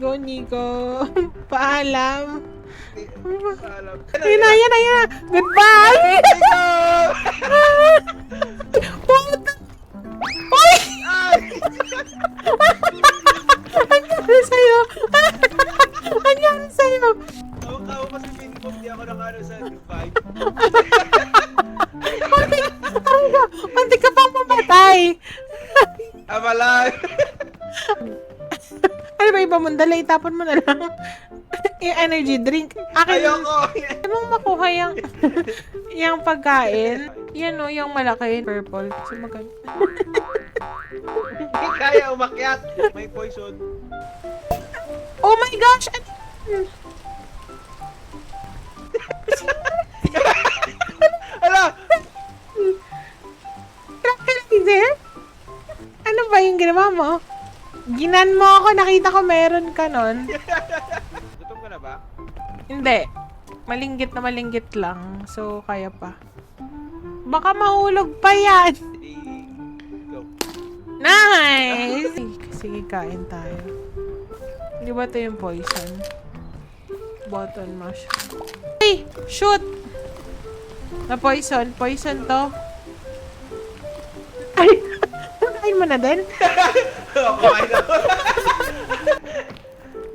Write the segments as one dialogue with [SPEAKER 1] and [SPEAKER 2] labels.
[SPEAKER 1] Go, Nico. Paalam.
[SPEAKER 2] Alam.
[SPEAKER 1] Ayun na, ayun na, ayun na. Goodbye! Pumunta! Uy!
[SPEAKER 2] Ay!
[SPEAKER 1] Ano sa'yo? Ano sa'yo?
[SPEAKER 2] Tawag-tawa kasi pinipop, di ako nakano sa vibe.
[SPEAKER 1] Panti ka pang mamatay.
[SPEAKER 2] Amalay!
[SPEAKER 1] Ano ba iba mo? Dala, itapon mo na lang. Yung energy drink. Akin.
[SPEAKER 2] Ayoko!
[SPEAKER 1] Ano mong makuha yung pagkain? Yan o, yung malaki. Purple. So, maganda.
[SPEAKER 2] Hindi kaya umakyat! May poison.
[SPEAKER 1] Oh my gosh! Ano yun?
[SPEAKER 2] Ala!
[SPEAKER 1] Tranquilizer? Ano ba yung ginawa mo? Ginan mo ako, nakita ko meron ka nun.
[SPEAKER 2] Gutom ka na ba?
[SPEAKER 1] Hindi. Malinggit na malinggit lang. So, kaya pa. Baka mahulog pa yan.
[SPEAKER 2] Hindi. Go.
[SPEAKER 1] Nice! Sige, kain tayo. Hindi ba ito yung poison? Button mushroom. Hey! Shoot! Na poison. Poison to. Ay! Kain mo na din?
[SPEAKER 2] Kumain na.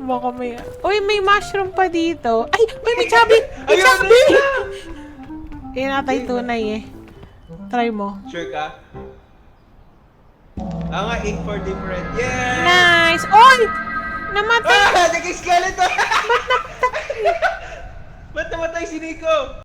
[SPEAKER 1] Baka may... Uy, may mushroom pa dito. Ay! Uy, may chubby! May
[SPEAKER 2] Ayun!
[SPEAKER 1] chubby! Yan ata yung tunay eh. Try mo.
[SPEAKER 2] Sure ka? Nga, 8 for different. Yeah!
[SPEAKER 1] Nice! Oy! Namatay!
[SPEAKER 2] Ah! Nag-skeleton! Ba't namatay si Nico?